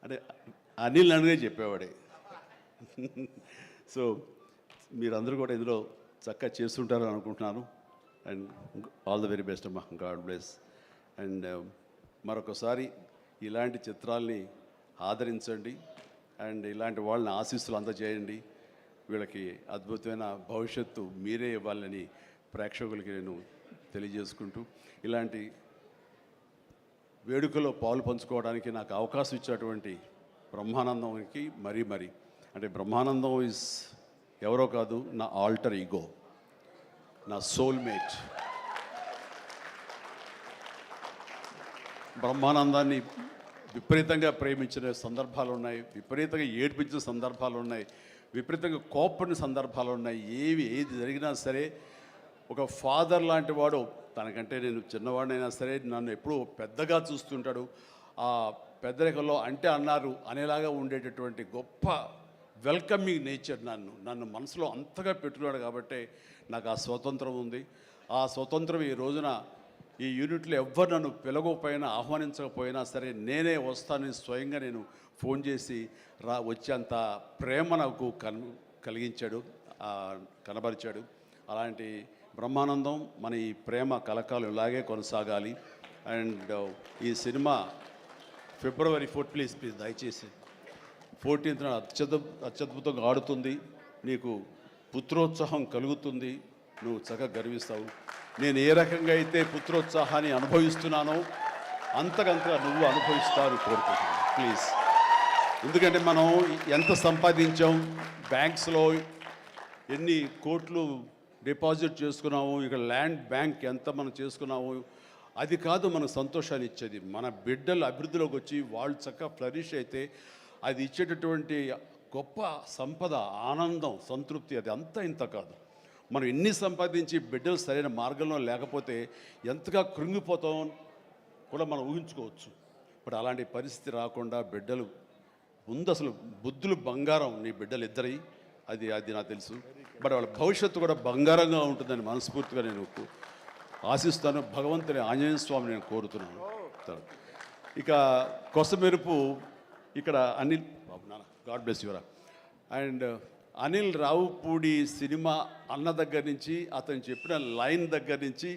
అంటే అనిల్ నన్నుగా చెప్పేవాడే. సో మీరందరూ కూడా ఇందులో చక్కగా చేస్తుంటారని అనుకుంటున్నాను. And all the very best అమ్మా, గాడ్ బ్లెస్. అండ్ మరొకసారి ఇలాంటి చిత్రాల్ని ఆదరించండి అండ్ ఇలాంటి వాళ్ళని ఆశీస్సులు అందజేయండి. వీళ్ళకి అద్భుతమైన భవిష్యత్తు మీరే ఇవ్వాలని ప్రేక్షకులకి నేను తెలియజేసుకుంటూ, ఇలాంటి వేడుకలో పాలు పంచుకోవడానికి నాకు అవకాశం ఇచ్చినటువంటి బ్రహ్మానందంకి మరీ అంటే బ్రహ్మానందం ఇస్ ఎవరో కాదు, నా ఆల్టర్ ఈగో, నా సోల్మేట్. బ్రహ్మానందాన్ని విపరీతంగా ప్రేమించిన సందర్భాలు ఉన్నాయి, విపరీతంగా ఏడ్పించిన సందర్భాలు ఉన్నాయి, విపరీతంగా కోప్పడిన సందర్భాలు ఉన్నాయి. ఏది జరిగినా సరే ఒక ఫాదర్ లాంటి వాడు, తనకంటే నేను చిన్నవాడినైనా సరే నన్ను ఎప్పుడూ పెద్దగా చూస్తుంటాడు. ఆ పెద్దరికంలో అంటే అన్నారు అనేలాగా ఉండేటటువంటి గొప్ప వెల్కమింగ్ నేచర్ నన్ను మనసులో అంతగా పెట్టుకున్నాడు. కాబట్టి నాకు ఆ స్వతంత్రం ఉంది. ఆ స్వతంత్రం ఈ రోజున ఈ యూనిట్లో ఎవ్వరు నన్ను పిలవకపోయినా ఆహ్వానించకపోయినా సరే నేనే వస్తానని స్వయంగా నేను ఫోన్ చేసి వచ్చేంత ప్రేమ నాకు కలిగించాడు, కనబరిచాడు. అలాంటి బ్రహ్మానందం మన ఈ ప్రేమ కలకాలం ఇలాగే కొనసాగాలి. అండ్ ఈ సినిమా February 4th ప్లీజ్ దయచేసి 14th అత్యద్భుతంగా ఆడుతుంది. నీకు పుత్రోత్సాహం కలుగుతుంది, నువ్వు చక్కగా గర్విస్తావు. నేను ఏ రకంగా అయితే పుత్రోత్సాహాన్ని అనుభవిస్తున్నానో అంతకంతగా నువ్వు అనుభవిస్తావు కోరుకుంటున్నాను ప్లీజ్. ఎందుకంటే మనం ఎంత సంపాదించాం, బ్యాంక్స్లో ఎన్ని కోట్లు డిపాజిట్ చేసుకున్నాము, ఇక ల్యాండ్ బ్యాంక్ ఎంత మనం చేసుకున్నాము, అది కాదు మనకు సంతోషాన్ని ఇచ్చేది. మన బిడ్డలు అభివృద్ధిలోకి వచ్చి వాళ్ళు చక్కగా ఫ్లరిష్ అయితే అది ఇచ్చేటటువంటి గొప్ప సంపద, ఆనందం, సంతృప్తి అది అంతా ఇంత కాదు. మనం ఎన్ని సంపాదించి బిడ్డలు సరైన మార్గంలో లేకపోతే ఎంతగా కృంగిపోతాం కూడా మనం ఊహించుకోవచ్చు. ఇప్పుడు అలాంటి పరిస్థితి రాకుండా బిడ్డలు ముందు అసలు బుద్ధులు బంగారం నీ బిడ్డలు ఇద్దరి, అది నాకు తెలుసు. బట్ వాళ్ళ భవిష్యత్తు కూడా బంగారంగా ఉంటుందని మనస్ఫూర్తిగా నేను ఆశిస్తాను. భగవంతుని ఆంజనేయ స్వామి నేను కోరుతున్నాను. ఇక కొసమెరుపు ఇక్కడ అనిల్ బాబు నాన్న, గాడ్ బ్లెస్ యువరా. అండ్ అనిల్ రావుపూడి సినిమా అన్న దగ్గర నుంచి, అతను చెప్పిన లైన్ దగ్గర నుంచి